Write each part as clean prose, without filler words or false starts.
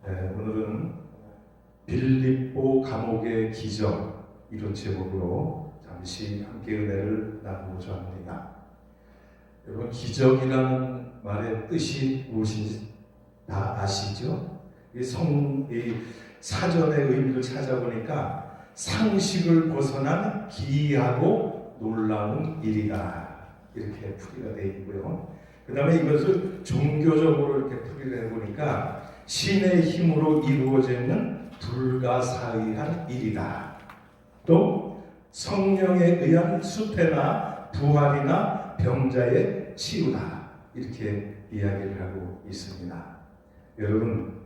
오늘은 빌립보 감옥의 기적, 이런 제목으로 잠시 함께 은혜를 나누고자 합니다. 여러분, 기적이라는 말의 뜻이 무엇인지 다 아시죠? 이 사전의 의미를 찾아보니까 상식을 벗어난 기이하고 놀라운 일이다, 이렇게 풀이가 되어 있고요. 그 다음에 이것을 종교적으로 이렇게 풀이를 해보니까 신의 힘으로 이루어지는 불가사의한 일이다. 또 성령에 의한 수태나 부활이나 병자의 치유다, 이렇게 이야기를 하고 있습니다. 여러분,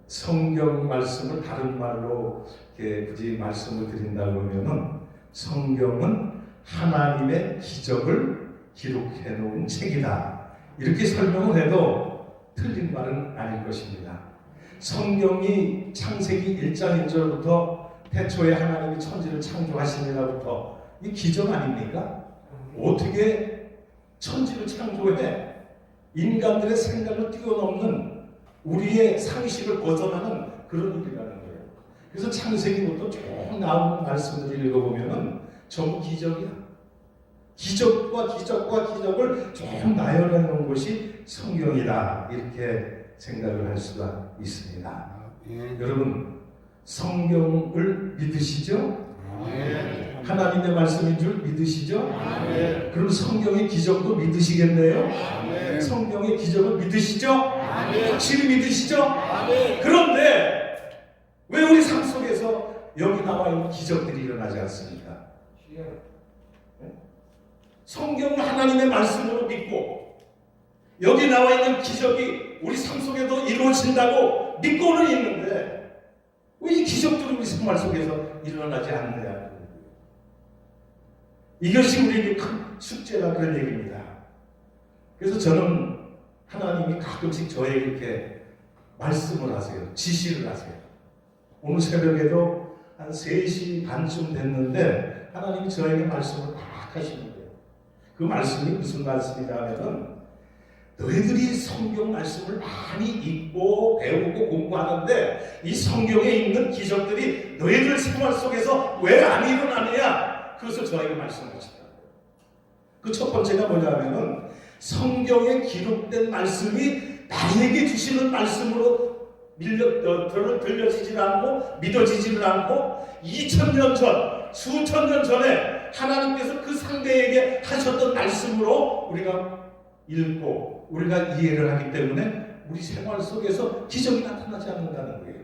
성경 말씀을 다른 말로 이렇게 굳이 말씀을 드린다고 하면은 성경은 하나님의 기적을 기록해 놓은 책이다, 이렇게 설명을 해도 틀린 말은 아닐 것입니다. 성경이 창세기 1장 1절부터 태초에 하나님이 천지를 창조하시니라부터 이 기적 아닙니까? 어떻게 천지를 창조해 인간들의 생각을 뛰어넘는 우리의 상식을 벗어나는 그런 일이라는 거예요. 그래서 창세기부터 쭉 나오는 말씀들을 읽어보면 전부 기적이야. 기적과 기적을 쭉 나열해 놓은 것이 성경이다, 이렇게 생각을 할 수가 있습니다. 여러분, 성경을 믿으시죠? 하나님의 말씀인 줄 믿으시죠? 그럼 성경의 기적도 믿으시겠네요? 성경의 기적을 믿으시죠? 확실히 믿으시죠? 그런데 왜 우리 삶 속에서 여기 나와 있는 기적들이 일어나지 않습니까? 성경을 하나님의 말씀으로 믿고 여기 나와 있는 기적이 우리 삶 속에도 이루어진다고 믿고는 있는데 왜 이 기적들이 우리 생활 속에서 일어나지 않느냐, 이것이 우리에게 큰 숙제라, 그런 얘기입니다. 그래서 저는 하나님이 가끔씩 저에게 이렇게 말씀을 하세요. 지시를 하세요. 오늘 새벽에도 한 3시 반쯤 됐는데 하나님이 저에게 말씀을 딱 하시는 거예요. 그 말씀이 무슨 말씀이냐 하면은, 너희들이 성경 말씀을 많이 읽고 배우고 공부하는데 이 성경에 있는 기적들이 너희들 생활 속에서 왜 안 일어나느냐, 그것을 저에게 말씀하시더라고요. 그 첫 번째가 뭐냐면은, 성경에 기록된 말씀이 나에게 주시는 말씀으로 들려지질 않고 믿어지지를 않고 2000년 전, 수천 년 전에 하나님께서 그 상대에게 하셨던 말씀으로 우리가 읽고 우리가 이해를 하기 때문에 우리 생활 속에서 기적이 나타나지 않는다는 거예요.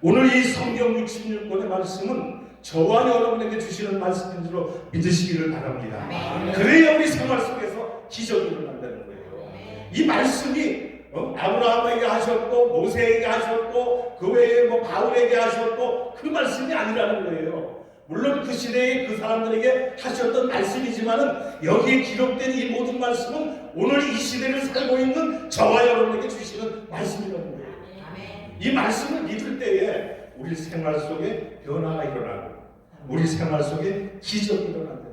오늘 이 성경 66권의 말씀은 저와 여러분에게 주시는 말씀인 줄로 믿으시기를 바랍니다. 그래야 우리 생활 속에서 기적이 일어난다는 거예요. 이 말씀이 아브라함에게 하셨고 모세에게 하셨고 그 외에 바울에게 하셨고 그 말씀이 아니라는 거예요. 물론 그 시대에 그 사람들에게 하셨던 말씀이지만은 여기에 기록된 이 모든 말씀은 오늘 이 시대를 살고 있는 저와 여러분에게 주시는 말씀이라는 거예요. 이 말씀을 믿을 때에 우리 생활 속에 변화가 일어나고 우리 생활 속에 기적이 일어난다.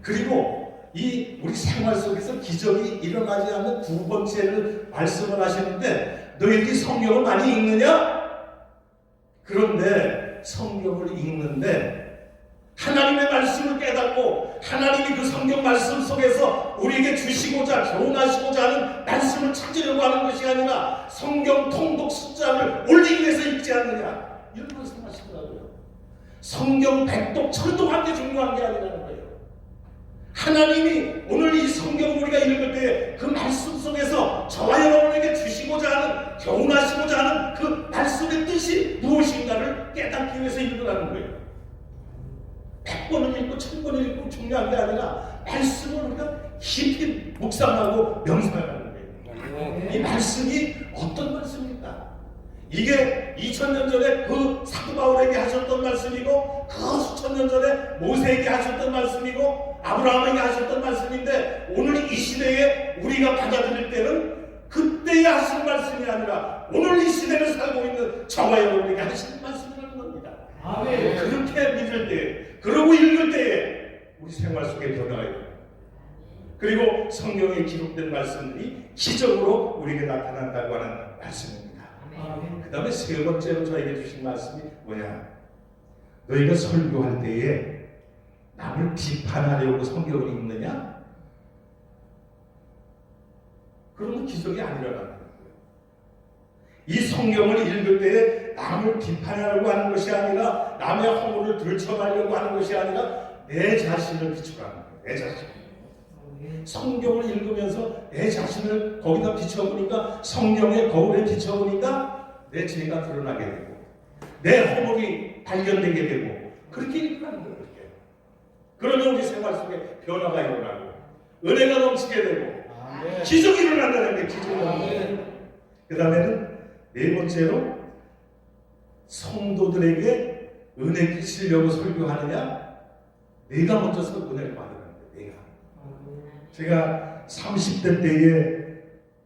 그리고 이 우리 생활 속에서 기적이 일어나지 않는 두 번째를 말씀을 하시는데, 너희들이 성경을 많이 읽느냐? 그런데 성경을 읽는데 하나님의 말씀을 깨닫고 하나님이 그 성경 말씀 속에서 우리에게 주시고자 교훈하시고자 하는 말씀을 찾으려고 하는 것이 아니라 성경 통독 숫자를 올리기 위해서 읽지 않느냐, 이런 말씀하시더라고요. 성경 백독 철독한 게 중요한 게 아니라는 거예요. 하나님이 오늘 이 성경을 우리가 읽을 때 그 말씀 속에서 저와 여러분에게 주시고자 하는, 교훈하시고자 하는 그 말씀의 뜻이 무엇인가를 깨닫기 위해서 읽으라는 거예요. 100번을 읽고 1000번을 읽고 중요한 게 아니라 말씀을 우리가 깊이 묵상하고 명상하는 거예요. 이 말씀이 어떤 말씀입니까? 이게 2000년 전에 그 사도 바울에게 하셨던 말씀이고 그 수천 년 전에 모세에게 하셨던 말씀이고 아브라함에게 하셨던 말씀인데, 오늘 이 시대에 우리가 받아들일 때는 그때에 하신 말씀이 아니라 오늘 이 시대를 살고 있는 저와 여러분에게 하신 말씀이라는 겁니다. 그렇게 믿을 때, 그러고 읽을 때에 우리 생활 속에 변화가 일어나요. 그리고 성경에 기록된 말씀들이 기적으로 우리에게 나타난다고 하는 말씀입니다. 그 다음에 세 번째로 저에게 주신 말씀이 뭐냐? 너희가 설교할 때에 남을 비판하려고 성경을 읽느냐? 그러면 기적이 아니라는 거예요. 이 성경을 읽을 때에 남을 비판하려고 하는 것이 아니라 남의 허물을 들춰가려고 하는 것이 아니라 내 자신을 비추라는 거예요. 내 자신. 성경을 읽으면서 내 자신을 거기다 비춰보니까 성경의 거울에 비춰보니까 내 죄가 드러나게 되고 내 허물이 발견되게 되고 그렇게 읽으라는 거예요. 그러면 우리 생활 속에 변화가 일어나고 은혜가 넘치게 되고 기적이 일어난다는 게 기적이 일어나는. 그 다음에는 네 번째로 성도들에게 은혜 끼치려고 설교하느냐? 내가 먼저 은혜를 받으라는 거예요. 내가. 제가 30대 때에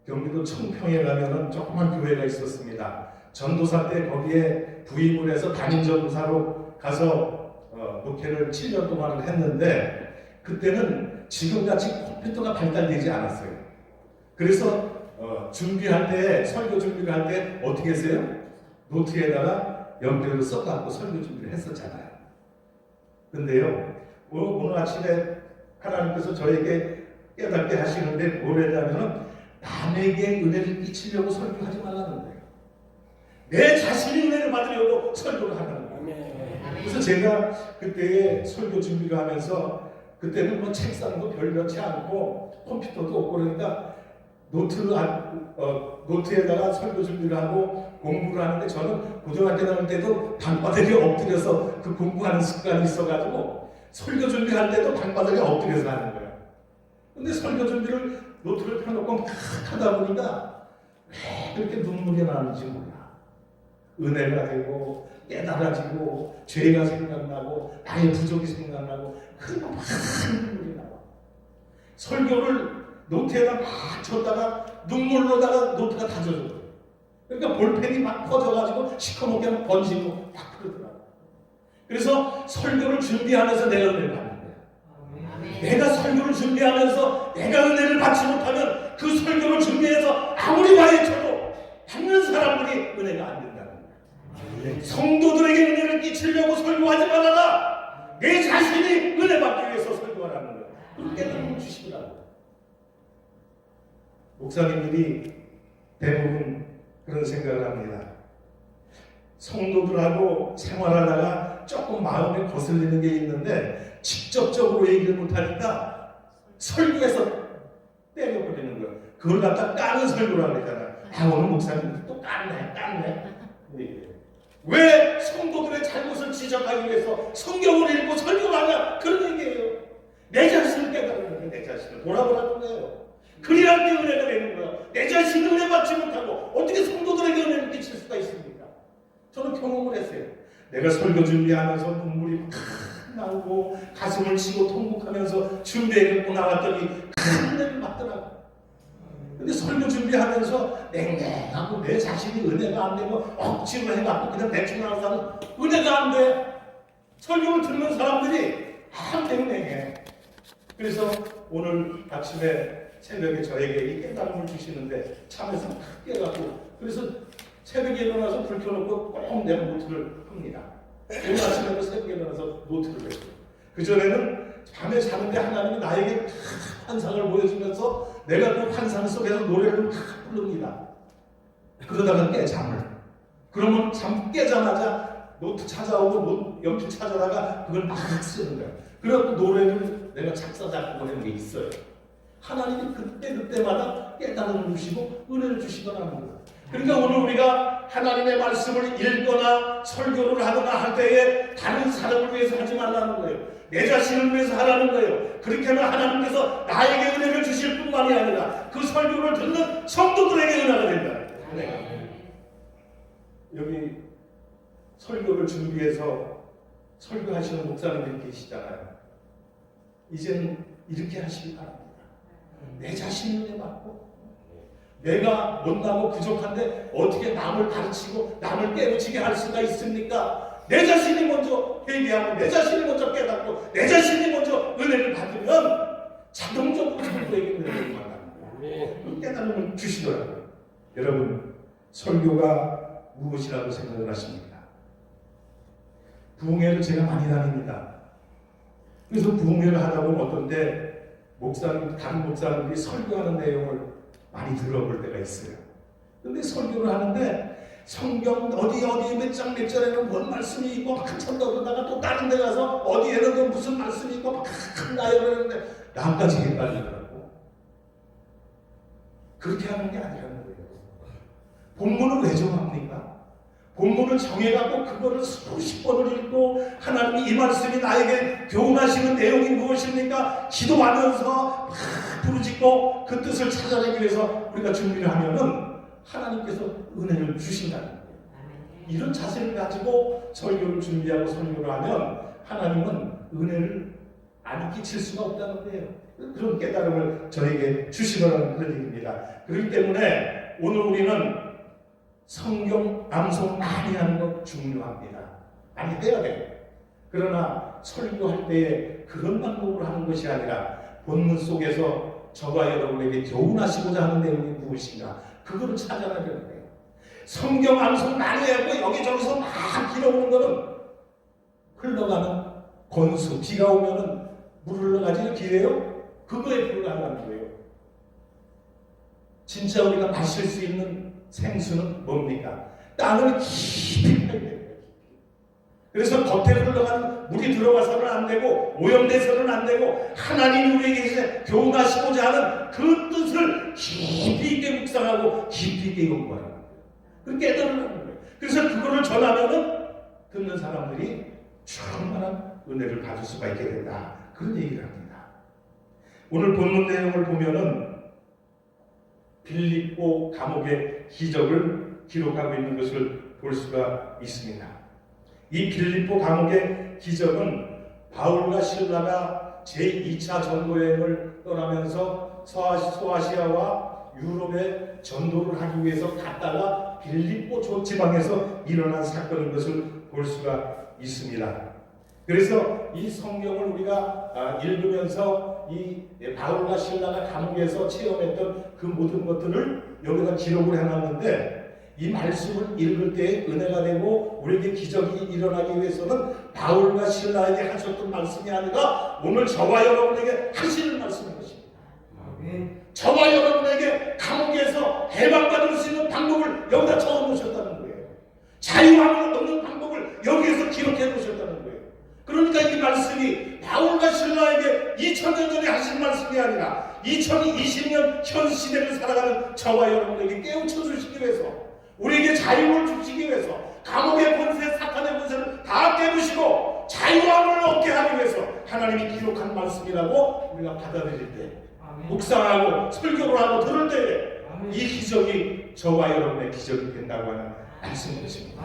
경기도 청평에 가면은 조그만 교회가 있었습니다. 전도사 때 거기에 부임을 해서 담임 전도사로 가서 목회를 7년 동안 했는데 그때는 지금같이 컴퓨터가 발달되지 않았어요. 그래서 준비할 때, 설교 준비를 할 때 어떻게 했어요? 노트에다가 연필로 써갖고 설교 준비를 했었잖아요. 근데요, 오늘 아침에 하나님께서 저에게 깨닫게 하시는데 뭘 했냐면은 남에게 은혜를 끼치려고 설교하지 말라는 거예요. 내 자신이 은혜를 받으려고 설교를 하는 거예요. 그래서 제가 그때 설교 준비를 하면서 그때는 뭐 책상도 별렇지 않고 컴퓨터도 없고 그러니까 노트에다가 설교 준비를 하고 공부를 하는데 저는 고등학교 다닐 때도 방바닥에 엎드려서 그 공부하는 습관이 있어가지고 설교 준비할 때도 방바닥에 엎드려서 하는 거예요. 근데 설교 준비를 노트를 펴놓고 막 하다 보니까 왜 그렇게 눈물이 나는지 몰라. 은혜가 되고 깨달아지고 죄가 생각나고 나의 부족이 생각나고 그리고 막 눈물이 나와. 설교를 노트에다 막 쳤다가 눈물로다가 노트가 다 젖어요. 그러니까 볼펜이 막 퍼져가지고 시커멓게 막 번지고 막 그러더라고요. 그래서 설교를 준비하면서 내가 은혜를 받는 거야. 내가 설교를 준비하면서 내가 은혜를 받지 못하면 그 설교를 준비해서 아무리 가르쳐도 받는 사람들이 은혜가 안 된다는 거야. 성도들에게 은혜를 끼치려고 설교하지 말아라. 내 자신이 은혜 받기 위해서 설교하라는 거야. 그렇게 깨달음을 주시더라고요. 목사님들이 대부분 그런 생각을 합니다. 성도들하고 생활하다가 조금 마음에 거슬리는 게 있는데 직접적으로 얘기를 못하니까 설교에서 때려버리는 거예요. 그걸 갖다 까는 설교라고 그러잖아요. 오늘 목사님 또 깠네. 왜 성도들의 잘못을 지적하기 위해서 성경을 읽고 설교를 하냐? 그런 얘기예요. 내 자신을 깨달는 거예요. 내 자신을 돌아보라는 거예요. 그리할 때 은혜가 되는 거야. 내 자신을 은혜 받지 못하고 어떻게 성도들에게 은혜를 끼칠 수가 있습니까? 저는 경험을 했어요. 내가 설교 준비하면서 눈물이 막 나오고 가슴을 치고 통곡하면서 준비해갖고 나왔더니 큰 은혜를 받더라고. 근데 설교 준비하면서 냉랭하고 내 자신이 은혜가 안 되고 억지로 해갖고 그냥 대충 하는 사람은 은혜가 안 돼. 설교를 듣는 사람들이 냉랭해. 그래서 오늘 아침에 새벽에 저에게 이 깨달음을 주시는데 참에서 탁 깨갖고 그래서 새벽에 일어나서 불 켜놓고 꼭 내 노트를 풉니다. 오늘 아침에도 새벽에 일어나서 노트를 해요. 그전에는 밤에 자는데 하나님이 나에게 탁 환상을 보여주면서 내가 그 환상 속에서 노래를 탁 부릅니다. 그러다가 깨 잠을. 그러면 잠 깨자마자 노트 찾아오고 연필 찾아다가 그걸 막 쓰는 거야. 그래갖고 노래를 내가 작사 작곡을 하는 게 있어요. 하나님이 그때마다 깨달음을 주시고 은혜를 주시더라는 거예요. 그러니까 오늘 우리가 하나님의 말씀을 읽거나 설교를 하거나 할 때에 다른 사람을 위해서 하지 말라는 거예요. 내 자신을 위해서 하라는 거예요. 그렇게 하면 하나님께서 나에게 은혜를 주실 뿐만이 아니라 그 설교를 듣는 성도들에게 은혜가 된다. 여기 설교를 준비해서 설교하시는 목사님들이 계시잖아요. 이제는 이렇게 하시기 바랍니다. 내 자신을 은혜 받고 내가 못나고 부족한데 어떻게 남을 가르치고 남을 깨우치게 할 수가 있습니까? 내 자신이 먼저 회개하고 내 자신이 먼저 깨닫고 내 자신이 먼저 은혜를 받으면 자동적으로 성도에게 은혜를 받는 거예요. 깨달음을 주시더라고요. 여러분 설교가 무엇이라고 생각을 하십니까? 부흥회를 제가 많이 다닙니다. 그래서 부흥회를 하다 보면 어떤 때 다른 목사님들이 설교하는 내용을 많이 들어볼 때가 있어요. 근데 설교를 하는데 성경 어디 몇 장 몇 절에는 뭔 말씀이 있고 한참 더 그러다가 또 다른 데 가서 어디에는 또 무슨 말씀이 있고 막 나열을 하는데 나까지 헷갈리더라고. 그렇게 하는 게 아니라는 거예요. 본문을 왜 정합니까? 본문을 정해갖고 그거를 수십 번을 읽고 하나님이 이 말씀이 나에게 교훈하시는 내용이 무엇입니까? 기도하면서 막 부르짖고 그 뜻을 찾아내기 위해서 우리가 준비를 하면은 하나님께서 은혜를 주신다는 거예요. 이런 자세를 가지고 설교를 준비하고 설교를 하면 하나님은 은혜를 안 끼칠 수가 없다는 거예요. 그런 깨달음을 저에게 주시라는 그런 얘기입니다. 그렇기 때문에 오늘 우리는 성경 암송 많이 하는 것 중요합니다. 많이 해야 돼요. 그러나 설교할 때에 그런 방법으로 하는 것이 아니라 본문 속에서 저와 여러분에게 교훈하시고자 하는 내용이 무엇인가 그거를 찾아내야 되는 거예요. 성경 암송 많이 하고 여기저기서 막 길어오는 거는 흘러가는 권수, 비가 오면은 물 흘러가지 기회요? 그거에 불과하다는 거예요. 진짜 우리가 마실 수 있는 생수는 뭡니까? 땅을 깊이 파야 돼요. 그래서 겉에 흘러가는 물이 들어가서는 안 되고 오염돼서는 안 되고 하나님이 우리에게 교훈하시고자 하는 그 뜻을 깊이 있게 묵상하고 깊이 있게 연구하는 거예요. 그렇게 깨달으는 거예요. 그래서 그거를 전하면은 듣는 사람들이 충만한 은혜를 받을 수가 있게 된다. 그런 얘기를 합니다. 오늘 본문 내용을 보면은 빌립보 감옥의 기적을 기록하고 있는 것을 볼 수가 있습니다. 이 빌립보 감옥의 기적은 바울과 실라가 제2차 전도여행을 떠나면서 소아시아와 유럽에 전도를 하기 위해서 갔다가 빌립보 지방에서 일어난 사건인 것을 볼 수가 있습니다. 그래서 이 성경을 우리가 읽으면서 이 바울과 실라가 감옥에서 체험했던 그 모든 것들을 여기다 기록을 해놨는데 이 말씀을 읽을 때 은혜가 되고 우리에게 기적이 일어나기 위해서는 바울과 실라에게 하셨던 말씀이 아니라 오늘 저와 여러분에게 하시는 말씀인 것입니다. 저와 여러분에게 감옥에서 해방받을 수 있는 방법을 여기다 적어놓으셨다는 거예요. 자유함을 얻는 방법을 여기에서 기록해 놓으셨다는 거예요. 그러니까 이 말씀이 바울과 실라에게 2000년 전에 하신 말씀이 아니라 2020년 현 시대를 살아가는 저와 여러분에게 깨우쳐 주시기 위해서 우리에게 자유를 주시기 위해서 감옥의 권세, 사탄의 권세를 다 깨부시고 자유함을 얻게 하기 위해서 하나님이 기록한 말씀이라고 우리가 받아들일 때 묵상하고 설교를 하고 들을 때에 이 기적이 저와 여러분의 기적이 된다고 하는 말씀인 것입니다.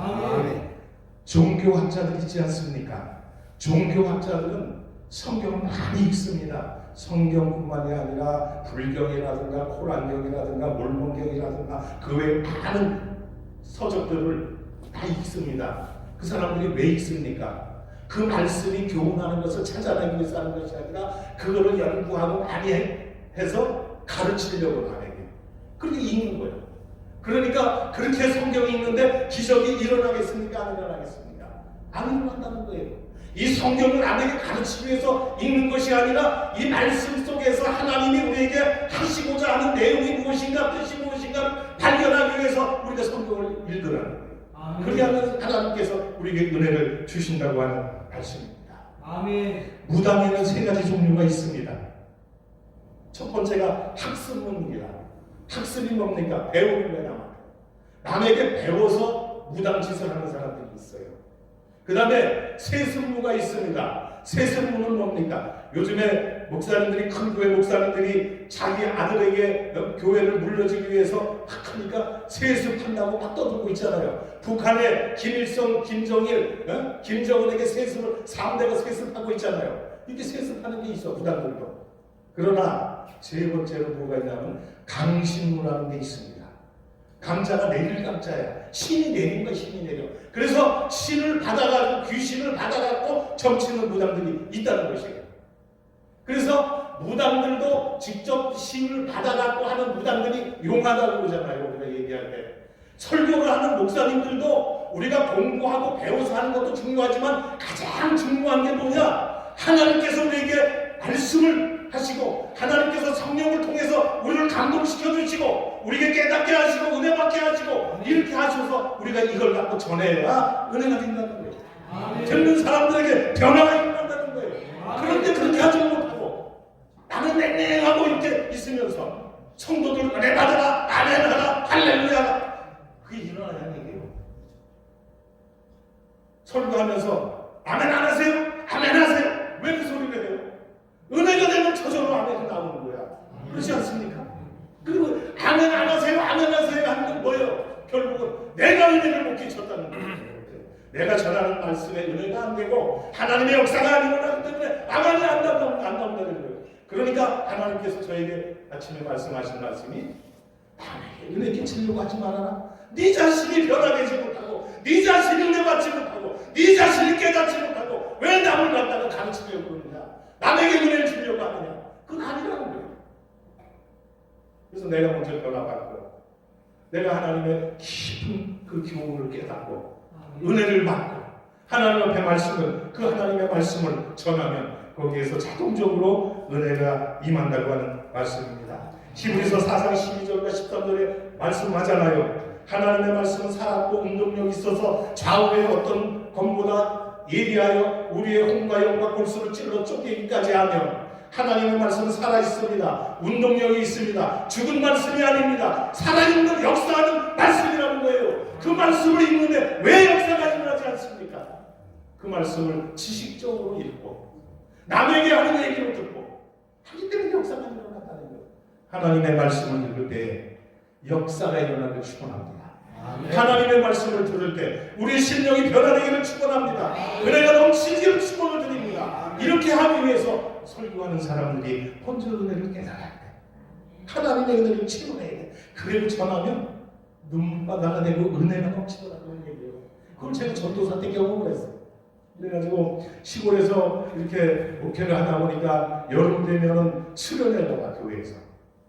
종교학자들 있지 않습니까? 종교학자들은 성경을 많이 읽습니다. 성경뿐만이 아니라 불경이라든가 코란경이라든가 몰몬경이라든가 그 외에 많은 서적들을 다 읽습니다. 그 사람들이 왜 읽습니까? 그 말씀이 교훈하는 것을 찾아내기 위해서 하는 것이 아니라 그거를 연구하고 많이 해서 가르치려고 하는 거예요. 그렇게 읽는 거예요. 그러니까 그렇게 성경이 읽는데 기적이 일어나겠습니까? 안 일어나겠습니까? 안 일어난다는 거예요. 이 성경을 남에게 가르치기 위해서 읽는 것이 아니라 이 말씀 속에서 하나님이 우리에게 하시고자 하는 내용이 무엇인가 뜻이 무엇인가 발견하기 위해서 우리가 성경을 읽으라는 거예요. 그렇게 하면 하나님께서 우리에게 은혜를 주신다고 하는 말씀입니다. 아멘. 무당에는 세 가지 종류가 있습니다. 첫 번째가 학습문입니다. 학습이 뭡니까? 배우는 거예요. 남에게 배워서 무당짓을 하는 사람들이 있어요. 그 다음에 세습무가 있습니다. 세습무는 뭡니까? 요즘에 목사님들이, 큰 교회 목사님들이 자기 아들에게 교회를 물려주기 위해서 하니까 세습한다고 막 떠들고 있잖아요. 북한의 김일성, 김정일, 김정은에게 세습을 3대가 세습하고 있잖아요. 이렇게 세습하는 게 있어, 무당들도. 그러나 세 번째로 뭐가 있냐면 강신무라는 게 있습니다. 강자가 내릴 강자야. 신이 내린 거야, 신이 내려. 그래서 신을 받아가지고 귀신을 받아갖고 점치는 무당들이 있다는 것이에요. 그래서 무당들도 직접 신을 받아갖고 하는 무당들이 용하다고 그러잖아요. 우리가 얘기할 때 설교를 하는 목사님들도 우리가 공부하고 배워서 하는 것도 중요하지만 가장 중요한 게 뭐냐? 하나님께서 우리에게 말씀을 하시고 하나님께서 성령을 통해서 우리를 감동시켜 주시고 우리에게 깨닫게 하시고 은혜 받게 하시고 이렇게 하셔서 우리가 이걸 갖고 전해야 은혜가 된다는 거예요. 듣는 사람들에게 변화가 일어난다는 거예요. 그런데 그렇게 하지 못하고 나는 냉랭하고 이렇게 있으면서 성도들 은혜 받아라, 아멘하라, 할렐루야, 그게 일어나야 하는 얘기예요. 설교하면서 아멘 안 하세요? 아멘 하세요? 왜 그 소리를 해요? 은혜가 되면 저절로 아멘이 나오는 거야. 그렇지 않습니까? 그리고 아멘 안 하세요? 아멘 하세요? 하는 건 뭐예요? 결국은 내가 은혜를 못 끼쳤다는 거예요. 내가 전하는 말씀에 은혜가 안 되고 하나님의 역사가 안 일어나기 때문에 아멘이 안 나온다는 거예요. 그러니까 하나님께서 저에게 아침에 말씀하신 말씀이 남에게 은혜 끼치려고 하지 말아라. 네 자신이 변화되지 못하고 네 자신이 은혜 받지 못하고 네 자신이 깨닫지 못하고 왜 남을 갖다가 가르치려고 그러느냐, 남에게 은혜를 주려고 하느냐, 그건 아니라는 거예요. 그래서 내가 먼저 변화받고 내가 하나님의 깊은 그 교훈을 깨닫고 은혜를 받고 하나님 앞에 말씀을, 그 하나님의 말씀을 전하면 거기에서 자동적으로 은혜가 임한다고 하는 말씀입니다. 히브리서 4장 12절과 13절에 말씀하잖아요. 하나님의 말씀은 살았고 운동력이 있어서 좌우의 어떤 검보다 예리하여 우리의 혼과 영과 골수를 찔러 쪼개기까지 하며, 하나님의 말씀은 살아있습니다. 운동력이 있습니다. 죽은 말씀이 아닙니다. 살아있는 역사하는 말씀이라는 거예요. 그 말씀을 읽는데 왜 역사가 일어나지 않습니까? 그 말씀을 지식적으로 읽고 남에게 하는 얘기로 듣고 하기 때문에 역사가 일어났다는 거예요. 하나님의 말씀을 읽을 때 역사가 일어나기를 축원합니다. 하나님의 말씀을 들을 때 우리의 심령이 변화되기를 축원합니다. 은혜가 넘치기를 축원을 드립니다. 이렇게 하기 위해서 설교하는 사람들이 혼자 은혜를 깨달아야 돼. 하나님의 은혜를 체험해야 돼. 그래도 전하면 눈바다가 되고 은혜가 넘치더라고요. 얘기예요. 그걸 제가 전도사 때 경험을 했어요. 그래가지고 시골에서 이렇게 목회를 하다 보니까 여름 되면은 수련회가 와, 교회에서.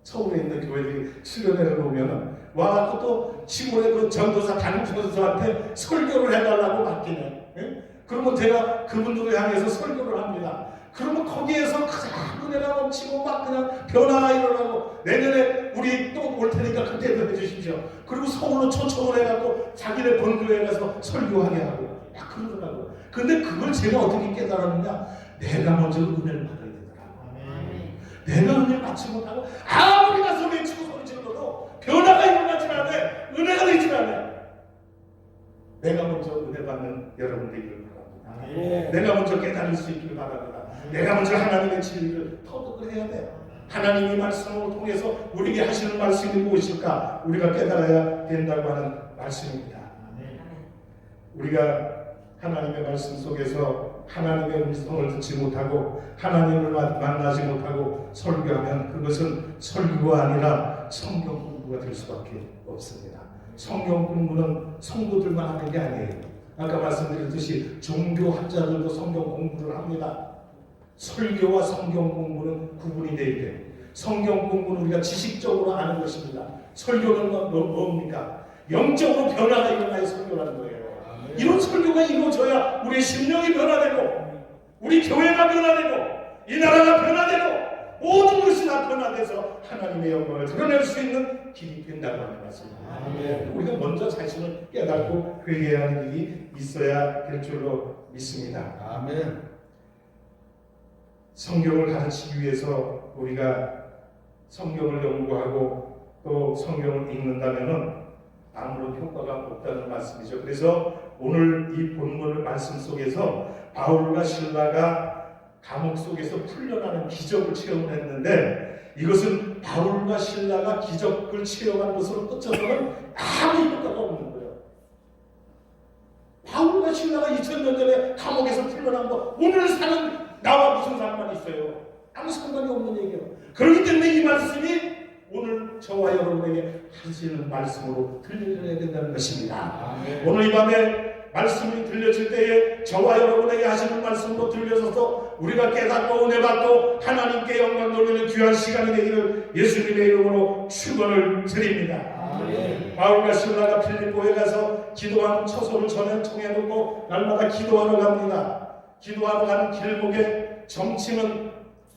서울에 있는 교회들이 수련회를 오면은 와갖고 또 시골에 그 전도사, 담임 전도사한테 설교를 해달라고 맡기네. 예? 그러면 제가 그분들을 향해서 설교를 합니다. 그러면 거기에서 가장 은혜가 넘치고 막 그냥 변화가 일어나고 내년에 우리 또 올 테니까 그때도 해주십시오. 그리고 서울로 초청을 해갖고 자기네 본교에 가서 설교하게 하고 막 그러더라고요. 근데 그걸 제가 어떻게 깨달았느냐? 내가 먼저 은혜를 받아야 되더라고요. 내가 은혜를 받지 못하고 아무리 가서 외치고 소리 질러도 변화가 일어나지 않아. 은혜가 되지 않아. 내가 먼저 은혜 받는 여러분들이길 바랍니다. 내가 먼저 깨달을 수 있기를 바랍니다. 내가 먼저 하나님의 진리를 터득을 해야 돼요. 하나님의 말씀을 통해서 우리에게 하시는 말씀이 무엇일까 우리가 깨달아야 된다고 하는 말씀입니다. 우리가 하나님의 말씀 속에서 하나님의 음성을 듣지 못하고 하나님을 만나지 못하고 설교하면 그것은 설교가 아니라 성경 공부가 될 수밖에 없습니다. 성경 공부는 성도들만 하는 게 아니에요. 아까 말씀드렸듯이 종교학자들도 성경 공부를 합니다. 설교와 성경 공부는 구분이 되어야 돼요. 성경 공부는 우리가 지식적으로 아는 것입니다. 설교는 뭡니까? 영적으로 변화가 일어나야 설교라는 거예요. 이런 설교가 이루어져야 우리 심령이 변화되고 우리 교회가 변화되고 이 나라가 변화되고 모든 것이 다 변화돼서 하나님의 영광을 드러낼 수 있는 길이 된다고 하는 말씀입니다. 우리가 먼저 자신을 깨닫고 회개하는 일이 있어야 될 줄로 믿습니다. 아멘. 성경을 가르치기 위해서 우리가 성경을 연구하고 또 성경을 읽는다면은 아무런 효과가 없다는 말씀이죠. 그래서 오늘 이 본문의 말씀 속에서 바울과 실라가 감옥 속에서 풀려나는 기적을 체험했는데 이것은 바울과 실라가 기적을 체험한 것으로 끝쳐서는 아무 효과가 없는 거예요. 바울과 실라가 2000년 전에 감옥에서 풀려난 거 오늘 사는 나와 무슨 상관이 있어요? 아무 상관이 없는 얘기예요. 그렇기 때문에 이 말씀이 오늘 저와 여러분에게 하시는 말씀으로 들려야 된다는 것입니다. 오늘 이 밤에 말씀이 들려질 때에 저와 여러분에게 하시는 말씀으로 들려져서 우리가 깨닫고 은혜 받고 하나님께 영광 돌리는 귀한 시간이 되기를 예수님의 이름으로 축원을 드립니다. 바울과 실라가 필립보에 가서 기도하는 처소를 정해놓고 날마다 기도하러 갑니다. 기도하러 가는 길목에 점치는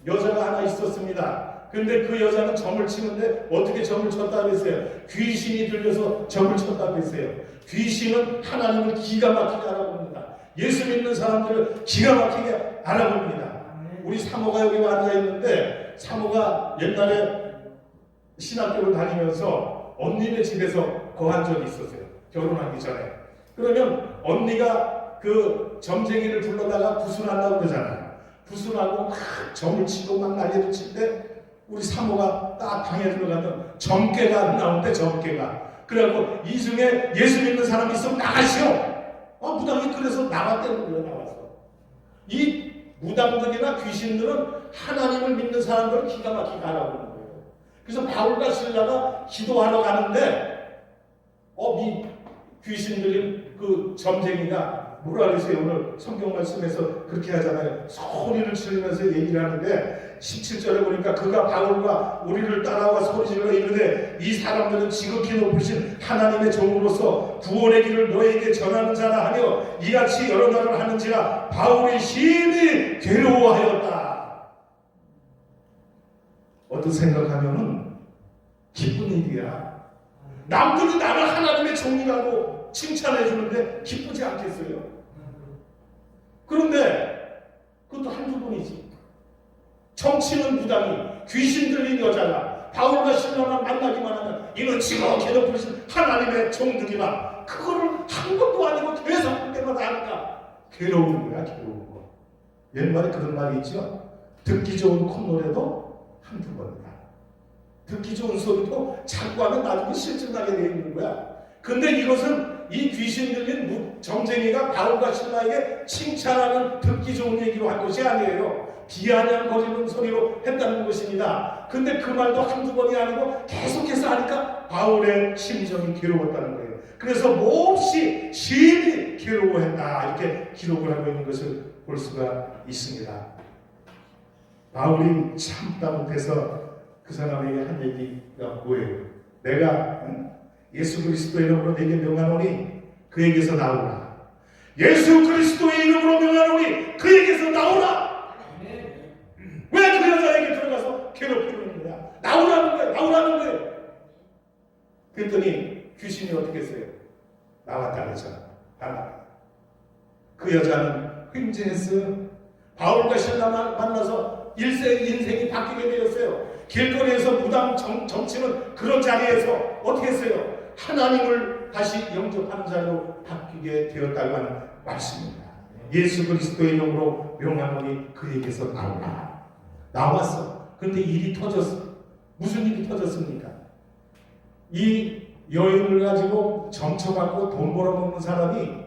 여자가 하나 있었습니다. 근데 그 여자는 점을 치는데 어떻게 점을 쳤다고 했어요? 귀신이 들려서 점을 쳤다고 했어요. 귀신은 하나님을 기가 막히게 알아봅니다. 예수 믿는 사람들을 기가 막히게 알아봅니다. 우리 사모가 여기 앉아 있는데, 사모가 옛날에 신학교를 다니면서 언니네 집에서 거한 적이 있었어요. 결혼하기 전에. 그러면 언니가 그 점쟁이를 불러다가 부순한다고 그러잖아요. 부순하고 막 점을 치고 막 난리를 칠 때 우리 사모가 딱 방에 들어가면 점괘가 나오는데, 점괘가. 그래갖고 이 중에 예수 믿는 사람이 있으면 나가시오. 무당이 그래서 나갔다는 거예요. 나와서. 이 무당들이나 귀신들은 하나님을 믿는 사람들을 기가 막히게 알아보는 거예요. 그래서 바울과 실라가 기도하러 가는데 이 귀신 들린 그 점쟁이가 뭐라 그랬어요? 오늘 성경 말씀에서 그렇게 하잖아요. 소리를 지르면서 얘기를 하는데 17절에 보니까 그가 바울과 우리를 따라와 소리질러 이르되 이 사람들은 지극히 높으신 하나님의 종으로서 구원의 길을 너에게 전하는 자라 하며 이같이 여러 날을 하는지라 바울이 심히 괴로워하였다. 어떤 생각하면은 기쁜 일이야. 남들이 나를 하나님의 종이라고 칭찬해 주는데 기쁘지 않겠어요? 그런데 그것도 한두 번이지. 점치는 무당이, 귀신 들린 여자가 바울과 실라만 만나기만 하면 이는 지극히 높으신 하나님의 종들이라. 그거를 한 번도 아니고 계속 볼 때마다 하니까 괴로운 거야, 괴로운 거. 옛말에 그런 말이 있죠. 듣기 좋은 콧노래도 한두 번이다. 듣기 좋은 소리도 자꾸 하면 나중에 실증나게 되어 있는 거야. 근데 이것은 이 귀신 들린 점쟁이가 바울과 실라에게 칭찬하는 듣기 좋은 얘기로 한 것이 아니에요. 비아냥거리는 소리로 했다는 것입니다. 근데 그 말도 한두 번이 아니고 계속해서 하니까 바울의 심정이 괴로웠다는 거예요. 그래서 몹시 심히 괴로워했다, 이렇게 기록을 하고 있는 것을 볼 수가 있습니다. 바울이 참다 못해서 그 사람에게 한 얘기가 뭐예요? 내가 예수 그리스도의 이름으로 내게 명하노니 그에게서 나오라. 예수 그리스도의 이름으로 명하노니 그에게서 나오라. 왜 그 여자에게 들어가서 괴롭히는 거야? 나오라는 거야. 나오라는 거야. 그랬더니 귀신이 어떻게 했어요? 나왔다 그랬잖아. 그 여자는 횡재했어요. 바울과 실라 만나서 인생이 바뀌게 되었어요. 길거리에서 무당 정치는 그런 자리에서 어떻게 했어요? 하나님을 다시 영접하는 자로 바뀌게 되었다고 하는 말씀입니다. 예수 그리스도의 이름으로 명하노니 그에게서 나오라. 나왔어. 그런데 일이 터졌어. 무슨 일이 터졌습니까? 이 여인을 가지고 점쳐갖고 돈 벌어먹는 사람이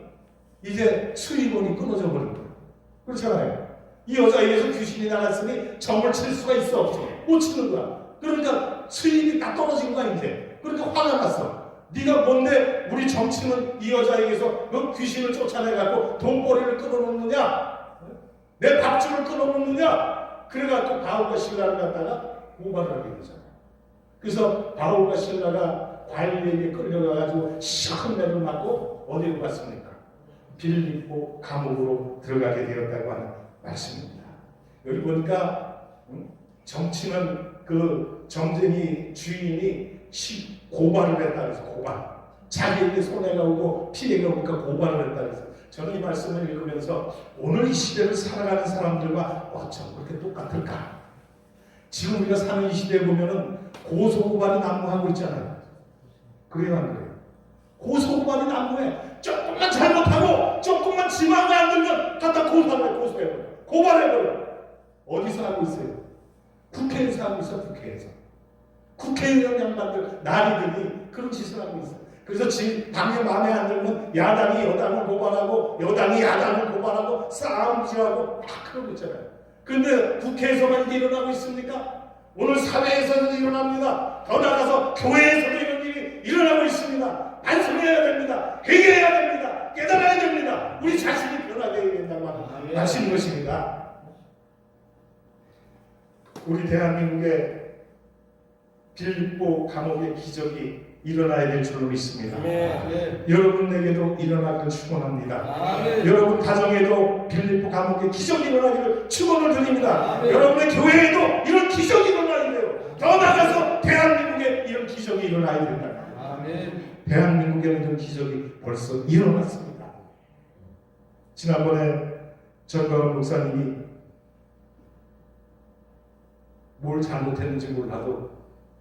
이제 수입원이 끊어져 버린 거예요. 그렇잖아요. 이 여자에게서 귀신이 나갔으니 점을 칠 수가 있어 없어? 못 치는 거야. 그러니까 수입이 다 떨어진 거야 이제. 그러니까 화가 났어. 네가 뭔데 우리 점치는 이 여자에게서 너 귀신을 쫓아내갖고 돈벌이를 끊어놓느냐? 내 밥줄을 끊어놓느냐? 그래갖고 바울과 실라를 갖다가 고발을 하게 되잖아요. 그래서 바울과 실라가 관리에게 끌려가가지고 시큰 매를 맞고 어디로 갔습니까? 빌립보 감옥으로 들어가게 되었다고 하는 말씀입니다. 여기 보니까 정치는 그 점쟁이 주인이 고발을 했다 그래서 고발. 자기에게 손해가 오고 피해가 오니까 고발을 했다 그래서 저는 이 말씀을 읽으면서 오늘 이 시대를 살아가는 사람들과 어쩜 그렇게 똑같을까? 지금 우리가 사는 이 시대에 보면은 고소고발이 난무하고 있잖아요. 그래요, 안 그래요? 고소고발이 난무해. 조금만 잘못하고 조금만 지마음에 안 들면 갖다 고소해버려. 고발해버려. 어디서 하고 있어요? 국회에서 하고 있어. 국회의원 양반들, 나리들이 그런 짓을 하고 있어. 그래서 당의 마음에 안 들면 야당이 여당을 고발하고 여당이 야당을 고발하고 싸움질하고 막 그러고 있잖아요. 그런데 국회에서만 이게 일어나고 있습니까? 오늘 사회에서도 일어납니다. 더 나아가서 교회에서도 이런 일이 일어나고 있습니다. 반성해야 됩니다. 회개해야 됩니다. 깨달아야 됩니다. 우리 자신이 변하게 해야 된다고 하는 말씀인 것입니다. 우리 대한민국의 빌립보 감옥의 기적이 일어나야 될 줄로 믿습니다. 여러분에게도 일어나기를 축원합니다. 여러분 가정에도 빌립보 감옥의 기적이 일어나기를 축원을 드립니다. 여러분의 교회에도 이런 기적이 일어나야 돼요. 더 나아가서 대한민국에 이런 기적이 일어나야 된다. 대한민국에는 이런 기적이 벌써 일어났습니다. 지난번에 전광훈 목사님이 뭘 잘못했는지 몰라도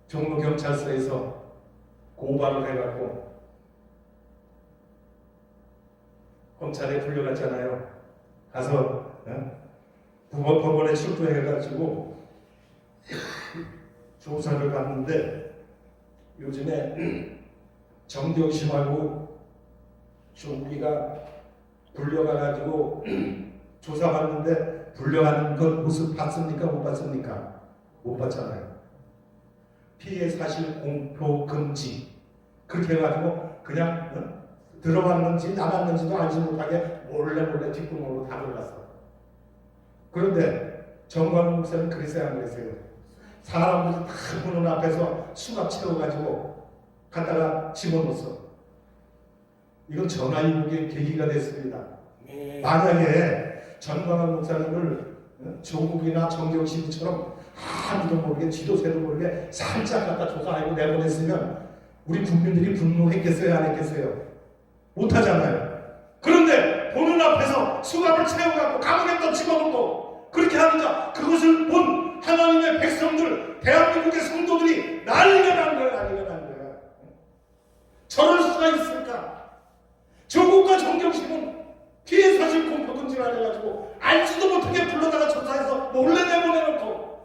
종로경찰서에서 고발을 해갖고 검찰에 불려갔잖아요. 가서 법원에 출두해가지고 조사를 받는데 요즘에 정경심하고 조국이가 불려가가지고 조사받는데 불려가는 것 모습 봤습니까? 못 봤습니까? 못 봤잖아요. 피해 사실 공표 금지 그렇게 해가지고 그냥 들어갔는지 나갔는지도 알지 못하게 몰래 뒷구멍으로 다 들어갔어. 그런데 정광훈 목사는 그랬어요, 안 그랬어요? 사람들이 다 보는 앞에서 수갑 채워가지고 갖다가 집어넣었어. 이건 전화위복의 계기가 됐습니다. 만약에 정광훈 목사님을 조국이나 정경심처럼 아무도 모르게 지도세도 모르게 살짝 갖다 조사하고 내보냈으면 우리 국민들이 분노했겠어요? 안 했겠어요? 못하잖아요. 그런데 보는 앞에서 수갑을 채워갖고 감옥에 집어넣고 그렇게 하니까 그것을 본 하나님의 백성들, 대한민국의 성도들이 난리가 난 거야. 난리가 난 거야. 저럴 수가 있을까? 조국과 정경심은 피해 사실 공표 금지를 안 해가지고 알지도 못하게 불러다가 조사해서 몰래 내보내놓고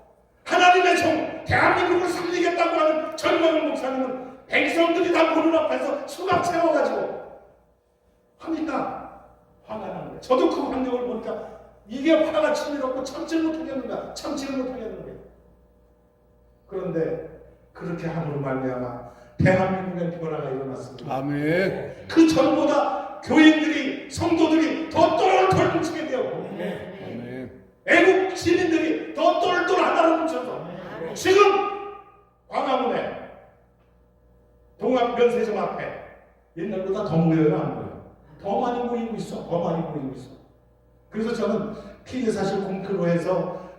하나님의 종, 대한민국을 살리겠다고 하는 전광훈 목사님은 백성들이 다 보는 앞에서 수갑 채워가지고 하니까 화가 난 거예요. 저도 그 환경을 보니까 이게 화가 치밀었고 참지를 못하겠는가? 참지를 못하겠는가? 그런데 그렇게 함으로 말미암아 대한민국의 변화가 일어났습니다. 아멘. 그 전보다 교인들이, 성도들이 더 똘똘 뭉치게 되었고 애국 시민들이 더 똘똘 하나로 뭉쳐서 지금 광화문에 동학면세점 앞에 옛날보다 더 모여요, 안 모여요? 더 많이 모이고 있어. 더 많이 모이고 있어. 그래서 저는 피해 사실 공표로 해서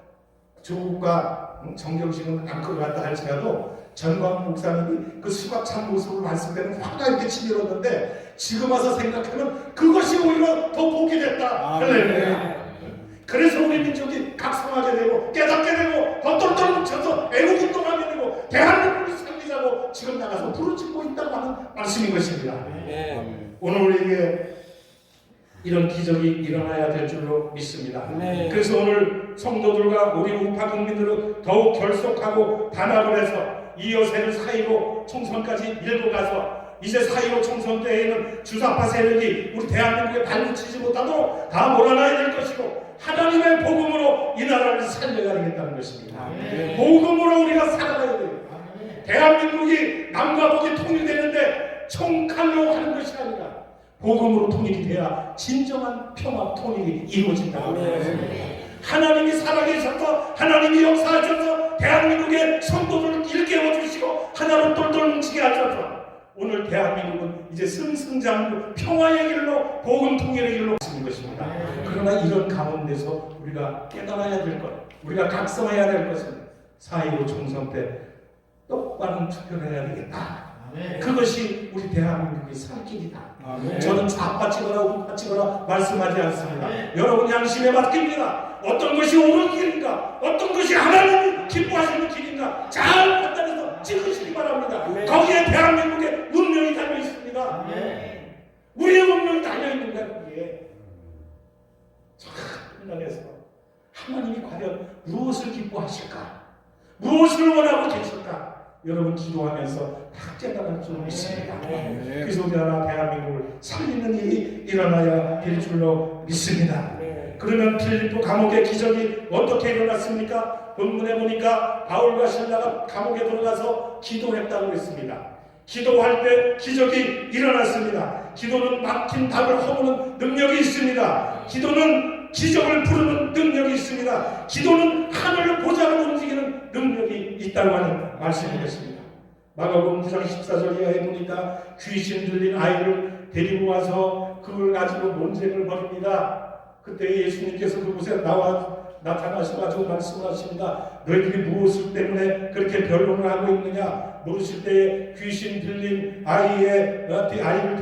조국과 정경심은 앙크로 갔다 할지라도 전광훈 목사님이 그 수갑 찬 모습을 봤을 때는 화가 이렇게 치밀었는데 지금 와서 생각하면 그것이 오히려 더 복이 됐다. 그래서 우리 민족이 각성하게 되고 깨닫게 되고 더 똘똘 뭉쳐서 애국운동하게 되고 대한민국을 살리자고 지금 나가서 부르짖고 있다고 하는 말씀인 것입니다. 오늘 우리에게 이런 기적이 일어나야 될 줄로 믿습니다. 그래서 오늘 성도들과 우리 우파 국민들은 더욱 결속하고 단합을 해서 이 여세를 4.15 총선까지 밀고 가서 이제 4.15 총선 때에는 주사파 세력이 우리 대한민국에 발붙이지 못하도록 다 몰아놔야 될 것이고 하나님의 복음으로 이 나라를 살려야 되겠다는 것입니다. 복음으로 우리가 살아가야 돼요. 대한민국이 남과 북이 통일되는데 총칼로 하는 것이 아니라 복음으로 통일이 돼야 진정한 평화 통일이 이루어진다고 합니다. 하나님이 살아계셔서 하나님이 역사하셔서 대한민국의 성도들을 일깨워 주시고 하나로 똘똘 뭉치게 하셔서 오늘 대한민국은 이제 승승장구 평화의 길로 복음 통일의 길로 가는 것입니다. 그러나 이런 가운데서 우리가 깨달아야 될 것, 우리가 각성해야 될 것은 4.15 총선 때 똑바른 투표를 해야 되겠다. 그것이 우리 대한민국의 살 길이다. 저는 좌파 찍어라 우파 찍어라 말씀하지 않습니다. 여러분 양심에 맡깁니다. 어떤 것이 옳은 길인가, 어떤 것이 하나님이 기뻐하시는 길인가 잘 판단해서 찍으시기 바랍니다. 거기에 대한민국의 운명이 달려 있습니다. 우리의 운명이 달려 있는 거야. 거기에 참 판단해서 하나님이 과연 무엇을 기뻐하실까, 무엇을 원하고 계실까 여러분 기도하면서 다 깨달을 줄 믿습니다. 그래서 우리 나라 대한민국을 살리는 일이 일어나야 될 줄로 믿습니다. 그러면 빌립보 감옥의 기적이 어떻게 일어났습니까? 본문에 보니까 바울과 실라가 감옥에 들어가서 기도했다고 했습니다. 기도할 때 기적이 일어났습니다. 기도는 막힌 답을 허무는 능력이 있습니다. 기도는 기적을 부르는 능력이 있습니다. 기도는 하늘 보좌를 움직이는 능력이 있다고 하는 말씀이 것입니다. 마가복음 9장 14절 이하에 보니까 귀신 들린 아이를 데리고 와서 그걸 가지고 논쟁을 벌입니다. 그때 예수님께서 그곳에 나타나셔가지고 말씀을 하십니다. 너희들이 무엇을 때문에 그렇게 변론을 하고 있느냐 물으실 때에 귀신 들린 아이를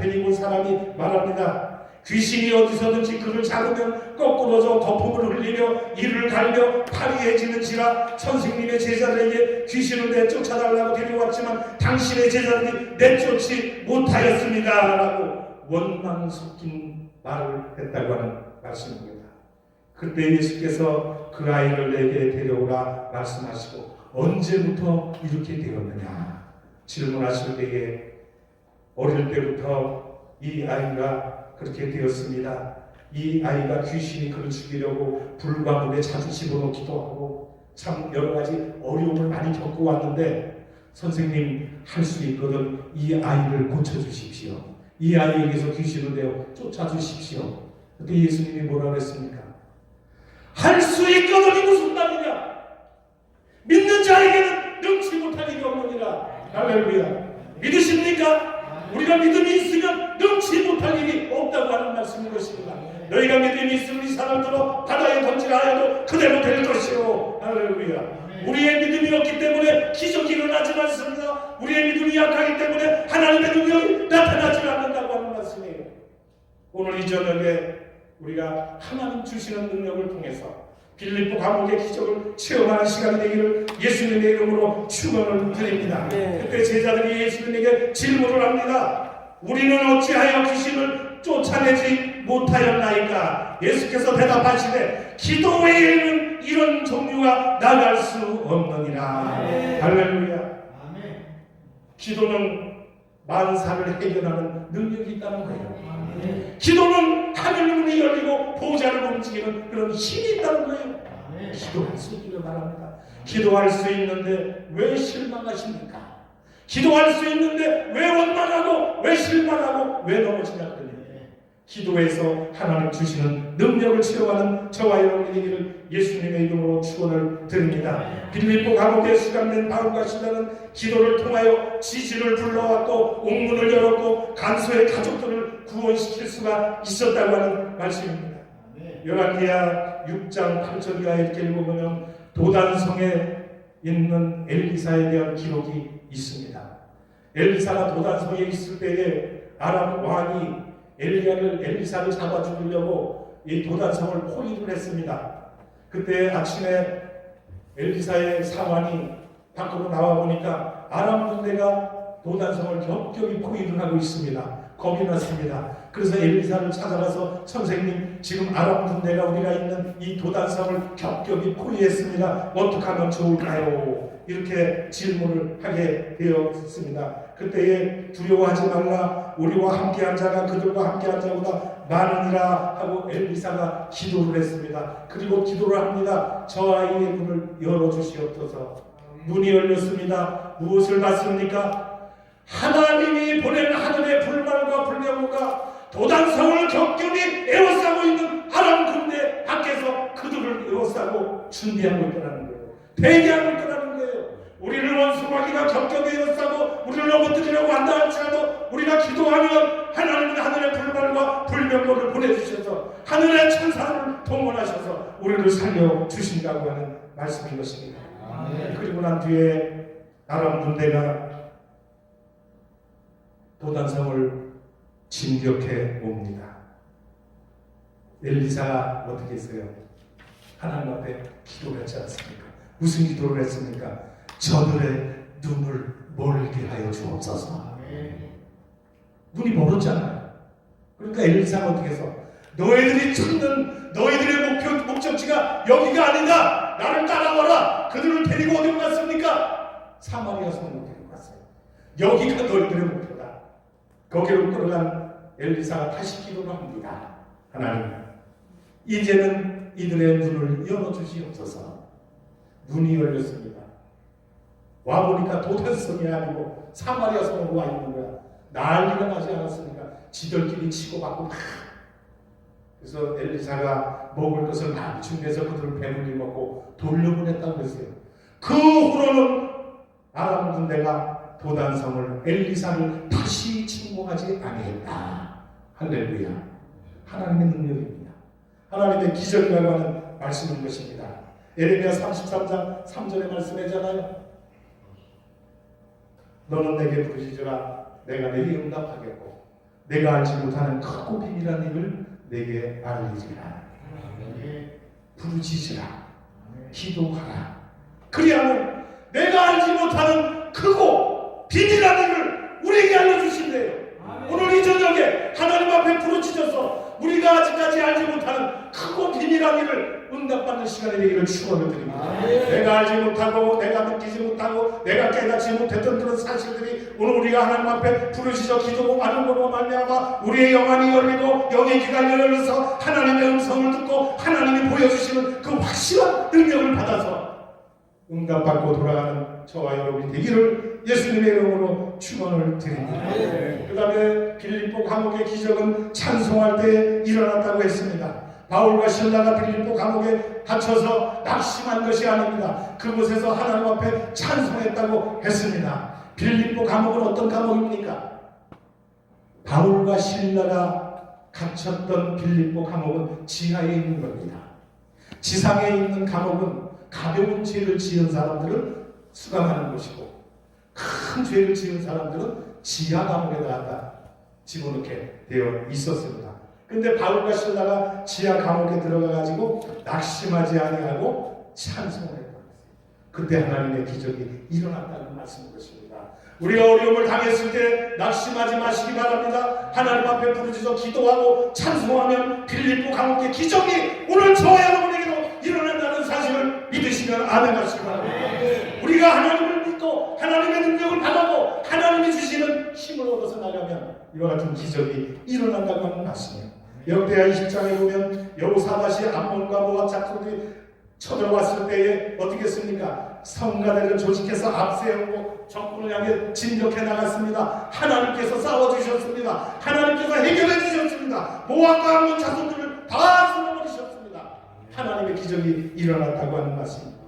데리고 온 사람이 말합니다. 귀신이 어디서든지 그를 잡으면 거꾸로져 거품을 흘리며 이를 갈며 파리해지는지라 선생님의 제자들에게 귀신을 내쫓아달라고 데려왔지만 당신의 제자들이 내쫓지 못하였습니다 라고 원망 섞인 말을 했다고 하는 말씀입니다. 그때 예수께서 그 아이를 내게 데려오라 말씀하시고 언제부터 이렇게 되었느냐 질문하실 때에 어릴 때부터 이 아이가 그렇게 되었습니다. 이 아이가 귀신이 그를 죽이려고 불과 물에 자주 집어넣기도 하고 참 여러 가지 어려움을 많이 겪고 왔는데 선생님 할 수 있거든 이 아이를 고쳐주십시오. 이 아이에게서 귀신을 내어 쫓아주십시오. 그때 예수님이 뭐라 그랬습니까? 할 수 있거든이 무슨 말이냐? 믿는 자에게는 능치 못할 일이 없느니라. 할렐루야. 믿으십니까? 우리가 믿음이 있으면 능치 못할 일이 없다고 하는 말씀인 것입니다. 너희가 믿음이 있으면 이 사람들로 바다에 던지라 하여도 그대로 될 것이요. 할렐루야. 우리의 믿음이 없기 때문에 기적이 일어나지 않습니다. 우리의 믿음이 약하기 때문에 하나님의 능력이 나타나지 않는다고 하는 말씀이에요. 오늘 이 저녁에 우리가 하나님 주시는 능력을 통해서 빌립보 감옥의 기적을 체험하는 시간이 되기를 예수님의 이름으로 축원을 드립니다. 그때 제자들이 예수님에게 질문을 합니다. 우리는 어찌하여 귀신을 쫓아내지 못하였나이까? 예수께서 대답하시되 기도 외에는 이런 종류가 나갈 수 없느니라. 할렐루야. 기도는 만사를 해결하는 능력이 있다는 거예요. 기도는 하늘 문이 열리고 보좌를 움직이는 그런 힘이 있다는 거예요. 기도할 수 있기를 바랍니다. 기도할 수 있는데 왜 실망하십니까? 기도할 수 있는데 왜 원망하고 왜 실망하고 왜 넘어지냐 그러냐. 기도에서 하나님 주시는 능력을 체험하는 저와 여러분이 되기를 예수님의 이름으로 축원을 드립니다. 빌립보 감옥에 수감된 바울과 실라는 기도를 통하여 지진을 불러왔고 옥문을 열었고 간소의 가족들을 구원시킬 수가 있었다고 하는 말씀입니다. 열왕기하 6장 8절 이하에 이렇게 읽어보면 도단성에 있는 엘리사에 대한 기록이 있습니다. 엘리사가 도단성에 있을 때에 아람 왕이 엘리사를 잡아 죽이려고 이 도단성을 포위를 했습니다. 그때 아침에 엘리사의 사환이 밖으로 나와 보니까 아람 군대가 도단성을 겹겹이 포위를 하고 있습니다. 겁이 났습니다. 그래서 엘리사를 찾아가서 선생님 지금 아람 군대가 우리가 있는 이 도단성을 겹겹이 포위했습니다. 어떻게 하면 좋을까요? 이렇게 질문을 하게 되었습니다. 그때에 두려워하지 말라. 우리와 함께한 자가 그들과 함께한 자보다 많으니라 하고 엘리사가 기도를 했습니다. 그리고 기도를 합니다. 저 아이의 문을 열어주시옵소서. 문이 열렸습니다. 무엇을 봤습니까? 하나님이 보낸 하늘의 불말과 불병거가 도단성을 겹겹이 에워싸고 있는 아람 군대 밖에서 그들을 에워싸고 준비하고 있다는 거예요. 대기하고 있다는 거예요. 우리를 원수마귀가 겹겹이 에워싸고 우리를 넘어뜨리려고 한다 할지라도 우리가 기도하면 하나님은 하늘의 불말과 불병거를 보내주셔서 하늘의 천사를 동원하셔서 우리를 살려주신다고 하는 말씀인 것입니다. 그리고 난 뒤에 아람 군대가 도단성을 진격해 옵니다. 엘리사가 어떻게 했어요? 하나님 앞에 기도를 했지 않습니까? 무슨 기도를 했습니까? 저들의 눈을 멀게 하여 주옵소서. 눈이 멀었잖아요. 그러니까 엘리사가 어떻게 해서 너희들이 찾는 너희들의 목적지가 여기가 아니다. 나를 따라와라. 그들을 데리고 어디로 갔습니까? 사마리아 성으로 데리고 갔어요. 여기가 너희들의 목표다. 거기로 끌어간 엘리사가 다시 기도를 합니다. 하나님, 이제는 이들의 눈을 열어주시옵소서. 눈이 열렸습니다. 와보니까 도단성이 아니고 사마리아 성으로 와 있는 거야. 난리가 나지 않았습니까? 지들끼리 치고받고 막. 그래서 엘리사가 먹을 것을 많이 준비해서 그들을 배불리 먹고 돌려보냈다고 했어요. 그 후로는 아람 군대가 도단성을 엘리사를 다시 침공하지 아니했다. 할렐루야. 하나님의 능력입니다. 하나님의 기적이라고 하는 말씀인 것입니다. 예레미야 33장 3절의 말씀이잖아요. 너는 내게 부르짖으라 내가 내게 응답하겠고 내가 알지 못하는 크고 비밀한 일을 내게 알리리라. 부르짖으라 기도하라. 그리하면 내가 알지 못하는 크고 비밀한 일을 우리에게 알려주신대요. 오늘 이 저녁에 하나님 앞에 부르짖어서 우리가 아직까지 알지 못하는 크고 비밀한 일을 응답받는 시간이 되기를 축원드립니다. 내가 알지 못하고 내가 느끼지 못하고 내가 깨닫지 못했던 그런 사실들이 오늘 우리가 하나님 앞에 부르짖어 기도하고 받음으로 말미암아 우리의 영안이 열리고 영의 기관이 열려서 하나님의 음성을 듣고 하나님이 보여주시는 그 확실한 능력을 받아서 응답받고 돌아가는 저와 여러분이 되기를 예수님의 이름으로 축원을 드립니다. 그 다음에 빌립보 감옥의 기적은 찬송할 때에 일어났다고 했습니다. 바울과 실라가 빌립보 감옥에 갇혀서 낙심한 것이 아닙니다. 그곳에서 하나님 앞에 찬송했다고 했습니다. 빌립보 감옥은 어떤 감옥입니까? 바울과 실라가 갇혔던 빌립보 감옥은 지하에 있는 겁니다. 지상에 있는 감옥은 가벼운 죄를 지은 사람들을 수감하는 곳이고 큰 죄를 지은 사람들은 지하 감옥에다가 집어넣게 되어 있었습니다. 근데 바울과 실라가 지하 감옥에 들어가가지고 낙심하지 아니하고 찬송을 했다. 그때 하나님의 기적이 일어났다는 말씀인 것입니다. 우리가 어려움을 당했을 때 낙심하지 마시기 바랍니다. 하나님 앞에 부르짖어 기도하고 찬송하면 빌립보 감옥의 기적이 오늘 저와 여러분에게도 일어난다는 사실을 믿으시면 아멘하시기 바랍니다. 우리가 하나님을 믿고 하나님의 능력을 받고 하나님이 주시는 힘을 얻어서 나가면 이와 같은 기적이 일어난다고 하는 말씀이에요. 역대하 20장에 보면 여호사밧이 암몬과 모압 작들이 쳐들어왔을 때에 어떻게 했습니까? 성가대를 조직해서 앞세우고 적군을 향해 진격해 나갔습니다. 하나님께서 싸워주셨습니다. 하나님께서 해결해 주셨습니다. 모압과 암몬 자손들을 다 쓸어버리셨습니다. 하나님의 기적이 일어났다고 하는 말씀입니다.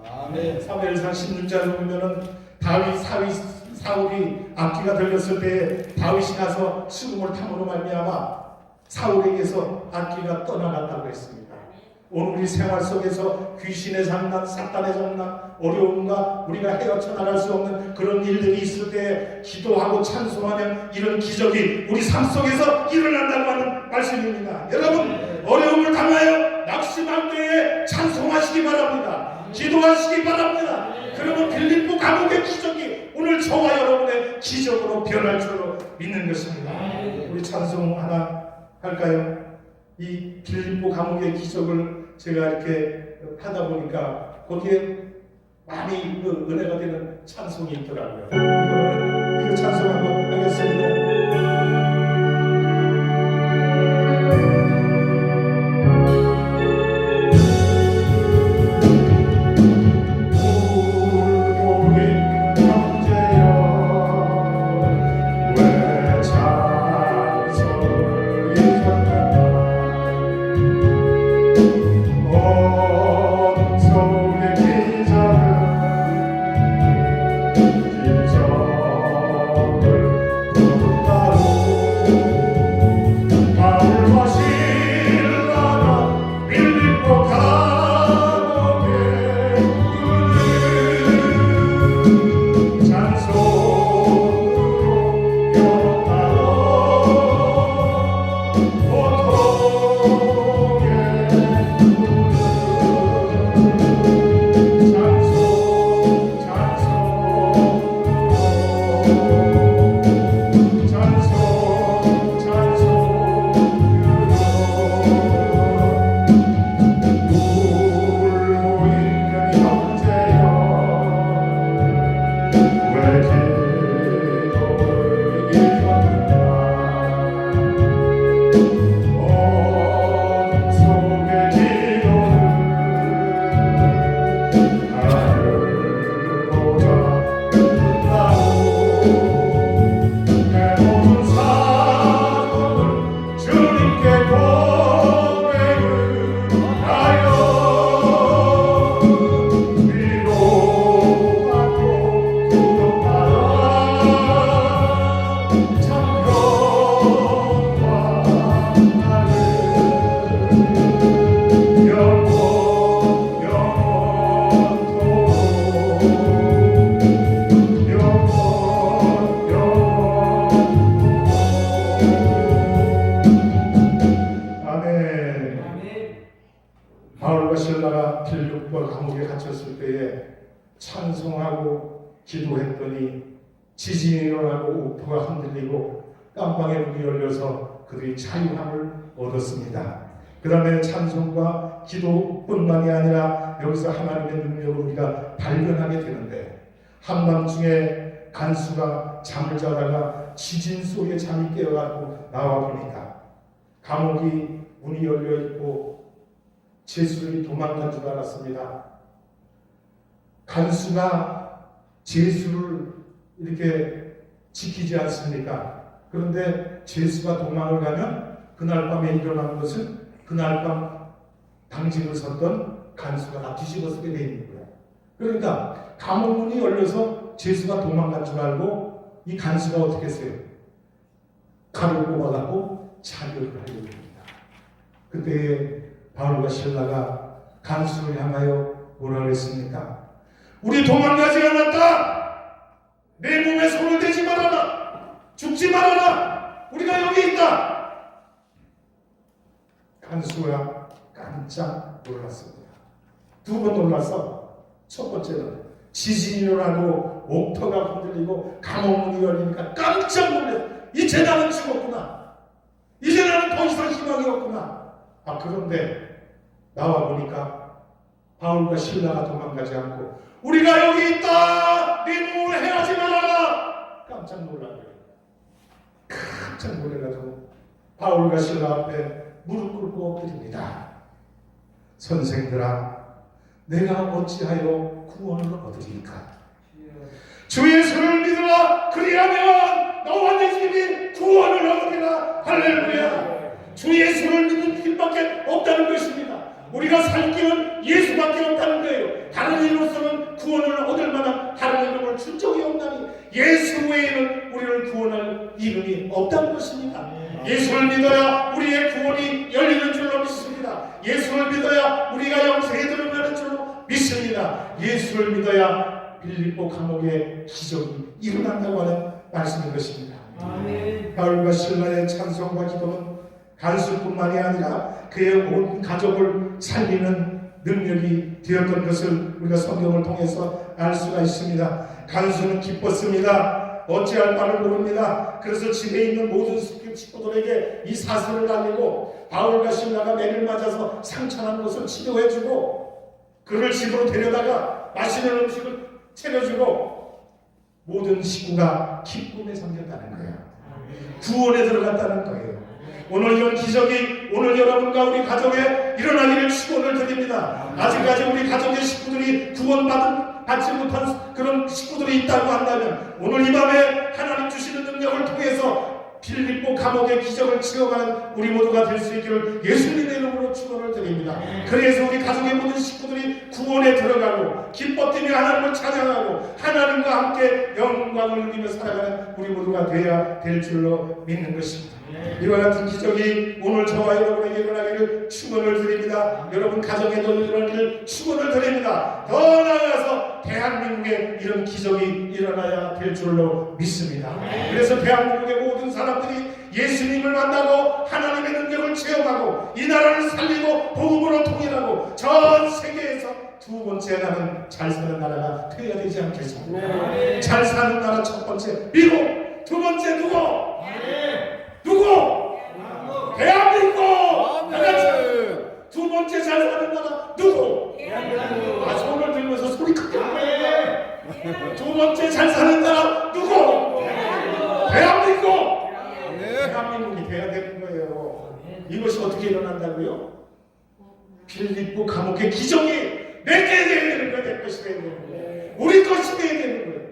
사무엘상 16장을 보면은 사울이 악기가 들렸을 때에 다윗이 가서 수금을 탐으로 말미암아 사울에게서 악기가 떠나갔다고 했습니다. 오늘 우리 생활 속에서 귀신의 장난, 사탄의 장난, 어려움과 우리가 헤어쳐 나갈 수 없는 그런 일들이 있을 때 기도하고 찬송하면 이런 기적이 우리 삶 속에서 일어난다고 하는 말씀입니다. 여러분 어려움을 당하여 낙심할 때에 찬송하시기 바랍니다. 기도하시기 바랍니다. 그러면 빌립보 감옥의 기적이 오늘 저와 여러분의 기적으로 변할 줄로 믿는 것입니다. 우리 찬송 하나 할까요? 이 빌립보 감옥의 기적을 제가 이렇게 하다 보니까 거기에 많이 은혜가 되는 찬송이 있더라고요. 이거 찬송 한번 하겠습니다. 기적 신라가 빌립보 감옥에 갇혔을 때에 찬송하고 기도했더니 지진이 일어나고 우포가 흔들리고 깜방의 문이 열려서 그들이 자유함을 얻었습니다. 그 다음에 찬송과 기도뿐만이 아니라 여기서 하나님의 능력을 우리가 발견하게 되는데, 한밤중에 간수가 잠을 자다가 지진 속에 잠이 깨어가지고 나와 보니까 감옥이 문이 열려 있고 제수들이 도망간 줄 알았습니다. 간수가 제수를 이렇게 지키지 않습니까? 그런데 제수가 도망을 가면 그날 밤에 일어난 것은 그날 밤 당직을 섰던 간수가 다 뒤집어쓰게 되어 있는 거예요. 그러니까 감옥 문이 열려서 제수가 도망간 줄 알고 이 간수가 어떻게 했어요? 칼을 뽑아갖고 자결을 하려고 합니다. 그때 바울과 실라가 간수를 향하여 뭐라고 했습니까? 우리 도망가지 않았다. 내 몸에 손을 대지 말아라. 죽지 말아라. 우리가 여기 있다. 간수가 깜짝 놀랐습니다. 두 번 놀랐어. 첫 번째는 지진이 일어나고 옥터가 흔들리고 감옥문이 열리니까 깜짝 놀랐어. 이제 나는 죽었구나. 이제 나는 더 이상 희망이 없구나. 그런데 나와 보니까 바울과 실라가 도망가지 않고 우리가 여기 있다. 네 몸을 해하지 말아라. 깜짝 놀라요. 깜짝 놀라가지고 바울과 실라 앞에 무릎 꿇고 엎드립니다. 선생들아, 내가 어찌하여 구원을 얻으리까? 주 예수를 믿으라. 그리하면 너와 내 집이 구원을 얻으리라. 할렐루야. 주 예수를 믿는 길밖에 없다는 것입니다. 우리가 살 길은 예수밖에 없다는 거예요. 다른 이로서는 구원을 얻을 만한 다른 이름을 준 적이 없다니, 예수 외에는 우리를 구원할 이름이 없다는 것입니다. 예수를 믿어야 우리의 구원이 열리는 줄로 믿습니다. 예수를 믿어야 우리가 영생에 들어가는 줄로 믿습니다. 예수를 믿어야 빌립보 감옥의 기적이 일어난다고 하는 말씀인 것입니다. 바울과 실라의 찬송과 기도는 간수뿐만이 아니라 그의 온 가족을 살리는 능력이 되었던 것을 우리가 성경을 통해서 알 수가 있습니다. 간수는 기뻤습니다. 어찌할 바를 모릅니다. 그래서 집에 있는 모든 식구들에게 이 사실을 알리고 바울과 실라가 매를 맞아서 상처난 것을 치료해주고 그를 집으로 데려다가 맛있는 음식을 차려주고 모든 식구가 기쁨에 잠겼다는 거예요. 구원에 들어갔다는 거예요. 오늘 이런 기적이 오늘 여러분과 우리 가정에 일어나기를 축원을 드립니다. 아직까지 우리 가족의 식구들이 구원받지 못한 그런 식구들이 있다고 한다면 오늘 이 밤에 하나님 주시는 능력을 통해서 빌립보 감옥의 기적을 치러가는 우리 모두가 될 수 있기를 예수님의 이름으로 축원을 드립니다. 그래서 우리 가족의 모든 식구들이 구원에 들어가고 기뻐 뛰며 하나님을 찬양하고 하나님과 함께 영광을 누리며 살아가는 우리 모두가 되어야 될 줄로 믿는 것입니다. 이와 같은 기적이 오늘 저와 여러분에게 일어나기를 축원을 드립니다. 여러분 가정에도 일어나기를 축원을 드립니다. 더 나아가서 대한민국에 이런 기적이 일어나야 될 줄로 믿습니다. 그래서 대한민국의 모든 사람들이 예수님을 만나고 하나님의 능력을 체험하고 이 나라를 살리고 복음으로 통일하고 전 세계에서 두 번째 나라는 잘 사는 나라가 되어야 되지 않겠습니까? 잘 사는 나라 첫 번째 미국, 두 번째 누구? 누구? 대한민국! 두 번째 잘 사는 나라 누구? 손을 들면서 소리 크게 하네. 두 번째 잘 사는 나라 누구? 대한민국! 대한민국이 돼야 되는 거예요. 이것이 어떻게 일어난다고요? 빌립보 감옥의 기적이 내게 돼야 되는 거예요. 내 것이 돼야 되는 거예요. 우리 것이 돼야 되는 거예요.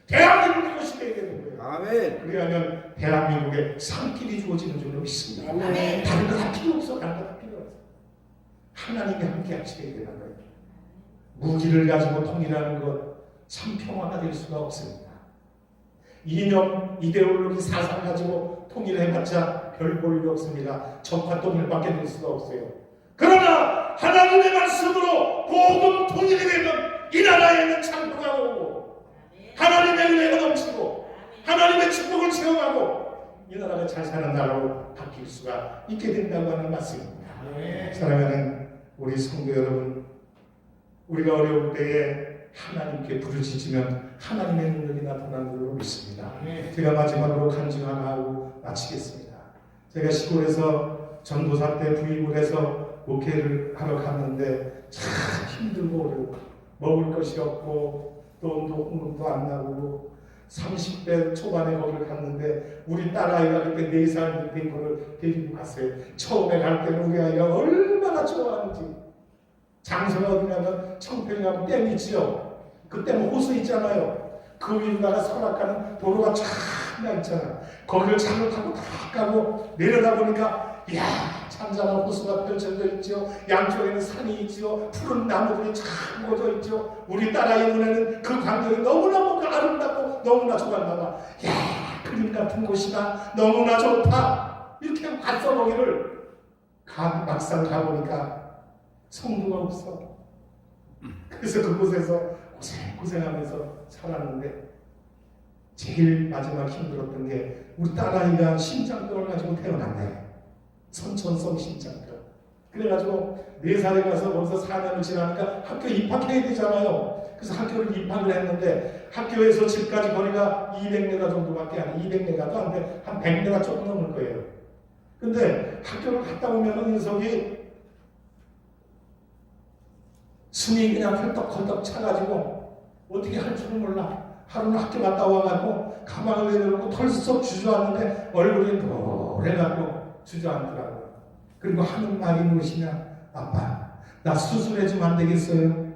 대한민국 것이 돼야 되는 거예요. 아멘. 그래야면 대한민국에 산길이 주어지는 줄로 믿습니다. 아멘. 다른 거 다 필요 없어. 다른 거 다 필요 없어. 하나님이 함께 하시게 되는 거예요. 무기를 가지고 통일하는 것 참 평화가 될 수가 없습니다. 이념, 이데올로기, 사상 가지고 통일해봤자 별 볼일 없습니다. 적과 통일밖에 될 수가 없어요. 그러나 하나님의 말씀으로 복음 통일이 되면 이 나라에는 창조가 오고 하나님의 은혜가 넘치고 하나님의 축복을 체험하고 이 나라가 잘 사는 나라로 바뀔 수가 있게 된다고 하는 말씀입니다. 사랑하는 우리 성도 여러분, 우리가 어려울 때에 하나님께 부르짖으면 하나님의 능력이 나타나는 걸로 믿습니다. 제가 마지막으로 간증 하나 하고 마치겠습니다. 제가 시골에서 전도사 때 부임을 해서 목회를 하러 갔는데 참 힘들고 어려워. 먹을 것이 없고 또 녹음도 안 나고 30대 초반에 거기를 갔는데 우리 딸아이가 그때 4살 된 거를 데리고 갔어요. 처음에 갈 때는 우리 아이가 얼마나 좋아하는지. 장소가 어디냐면 청평이하고 댐 있지요. 그 댐 호수 있잖아요. 그 위에다가 설악가는 도로가 쫙 나 있잖아. 거기를 차를 타고 다 가고 내려다 보니까 이야 잔잔한 호수가 펼쳐져 있죠. 양쪽에는 산이 있죠. 푸른 나무들이 쫙 모여져 있죠. 우리 딸아이 눈에는 그 광경이 너무나 아름답고 너무나 좋았나 봐. 이야 그림 같은 곳이다. 너무나 좋다. 이렇게 갔어 거기를. 막상 가보니까 성도가 없어. 그래서 그곳에서 고생하면서 살았는데 제일 마지막 힘들었던 게 우리 딸아이가 심장병을 가지고 태어났네. 선천성 심장병. 그래가지고 4살에 가서 벌써 4년을 지나니까 학교 입학해야 되잖아요. 그래서 학교를 입학을 했는데 학교에서 집까지 거리가 200m 정도밖에 안 돼. 200m도 안 돼. 한 100m 조금 넘을 거예요. 근데 학교를 갔다 오면은 녀석이 숨이 그냥 헐떡헐떡 차가지고 어떻게 할 줄을 몰라. 하루는 학교 갔다 와가지고 가방을 내려놓고 털썩 주저앉는데 얼굴이 노래가지고 주저앉더라고요. 그리고 하는 말이 무엇이냐. 아빠 나 수술해주면 안 되겠어요?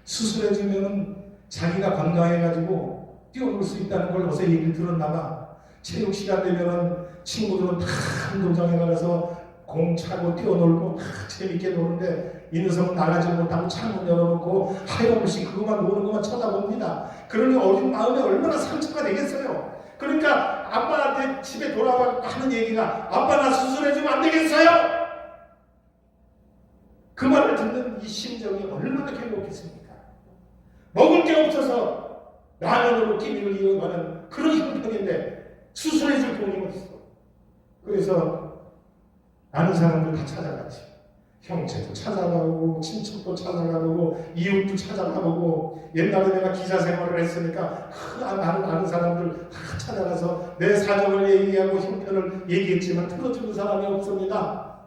수술해주면 자기가 건강해가지고 뛰어놀 수 있다는 걸 어서 얘기를 들었나봐. 체육 시간 되면은 친구들은 다 운동장에 나가서 공 차고 뛰어놀고 다 재밌게 노는데 이 녀석은 나가지 못하고 창문 열어놓고 하염없이 그것만 노는 것만 쳐다봅니다. 그러니 어린 마음에 얼마나 상처가 되겠어요. 그러니까 아빠한테 집에 돌아와 하는 얘기가 아빠 나 수술해주면 안 되겠어요? 그 말을 듣는 이 심정이 얼마나 행복했습니까? 먹을 게 없어서 라면으로 끼니를 이어가는 그런 형편인데 수술해줄 돈이 없어. 그래서 아는 사람들 다 찾아갔지. 형제도 찾아가고 친척도 찾아가고 이웃도 찾아가고 옛날에 내가 기자 생활을 했으니까 아는 사람들 다 찾아가서 내 사정을 얘기하고 형편을 얘기했지만 들어주는 사람이 없습니다.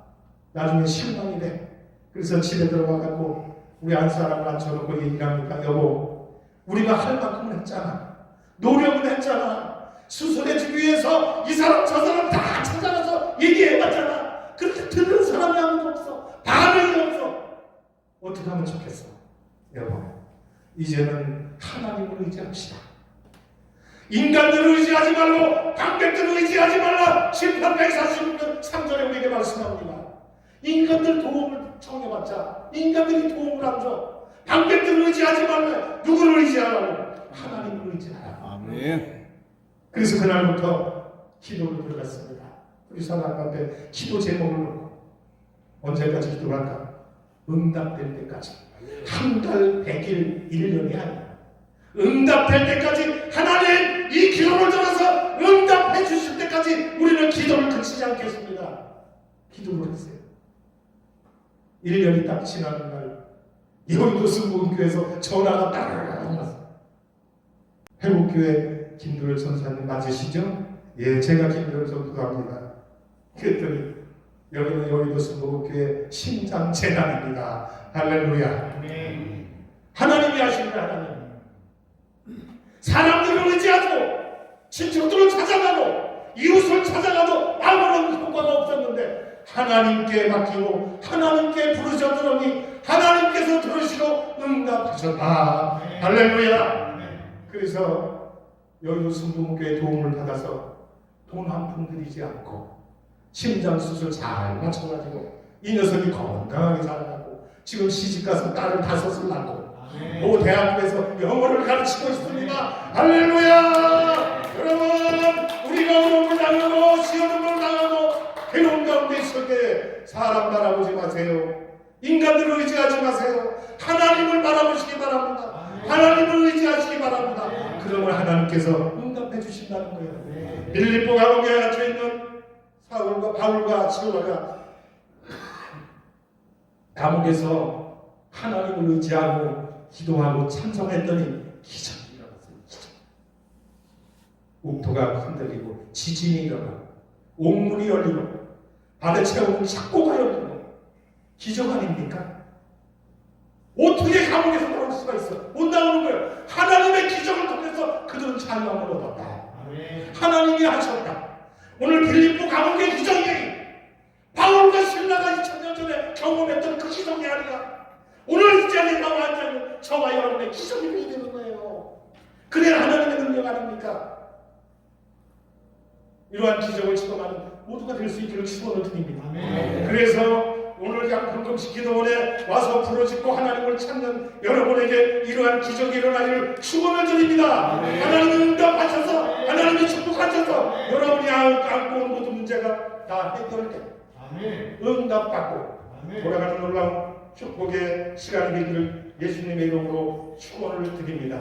나중에 실망이 돼. 그래서 집에 들어와갖고 우리 안 사람을 앉혀놓고 얘기를 합니까? 여보 우리가 할 만큼은 했잖아. 노력은 했잖아. 수술해주기 위해서 이 사람 저 사람 다 찾아가서 얘기해봤잖아. 그렇게 듣는 사람이 아무도 없어. 반응이 없어. 어떻게 하면 좋겠어? 여러분 이제는 하나님을 의지합시다. 인간들을 의지하지 말고 방백들을 의지하지 말라. 심판 146년 3절에 우리에게 말씀합니다. 인간들 도움을 청해봤자 인간들이 도움을 안 줘. 방백들을 의지하지 말라. 누구를 의지하라고? 하나님을 의지하라. 아멘. 그래서 그날부터 기도를 들어갔습니다. 우리 사람 앞에 기도 제목을 놓고 언제까지 기도할까? 응답될 때까지. 한 달 100일 1년이 아니야. 응답될 때까지 하나님 이 기도를 들어서 응답해 주실 때까지 우리는 기도를 그치지 않겠습니다. 기도를 했어요. 1년이 딱 지나는 날 여의도 순복음교회에서 전화가 따르르 왔어. 회복교회 김도열 전사님 맞으시죠? 예, 제가 김도열 전도사입니다. 그랬더니 여기는 여의도 순복음교회 심장재단입니다. 할렐루야. 하나님이 하시는 하나님. 사람들을 의지하고 친척들을 찾아가고 이웃을 찾아가도 아무런 효과가 없었는데 하나님께 맡기고 하나님께 부르셨더니 하나님께서 들으시고 응답하셨다. 할렐루야. 그래서 여의도 순복음교회 도움을 받아서 돈 한 푼 들이지 않고 심장 수술 잘 맞춰가지고 이 녀석이 건강하게 자라고 지금 시집가서 딸을 5을 낳고 모 대학교에서 영어를 가르치고 있습니다. 할렐루야. 여러분 우리가 어려움을 당하고 시험을 당하고 괴로운 가운데 있을 때 사람 바라보지 마세요. 인간들을 의지하지 마세요. 하나님을 바라보시기 바랍니다. 하나님을 의지하시기 바랍니다. 그러면 하나님께서 응답해 주신다는 거예요. 빌립보 감옥에 갇혀 있는 바울과 실라가 감옥에서 하나님을 의지하고 기도하고 찬송했더니 기적이 일어났어요. 기적. 옥토가 흔들리고 지진이 일어나고 옥문이 열리고 발에 채우는 착고가 열리고 기적 아닙니까? 어떻게 감옥에서 나올 수가 있어? 못 나오는 거예요. 하나님의 기적을 통해서 그들은 자유함을 얻었다. 하나님이 하셨다. 오늘 빌립보 감옥의 기적이 바울과 신라가 2000년 전에 경험했던 그 기적이 아니라 오늘 이 자리에 나와 앉아있는 저와 여러분의 기적이 되는 거예요. 그래야 하나님의 능력 아닙니까? 이러한 기적을 체험하는 모두가 될 수 있기를 축원을 드립니다. 그래서 오늘 양평금식 기도원에 와서 부르짖고 하나님을 찾는 여러분에게 이러한 기적이 일어나기를 축원을 드립니다. 하나님이 응답하셔서 하나님이 축복하셔서 여러분이 안고 온 모든 문제가 다 해결돼 응답받고 돌아가는 놀라운 축복의 시간이 되기를 예수님의 이름으로 축원을 드립니다.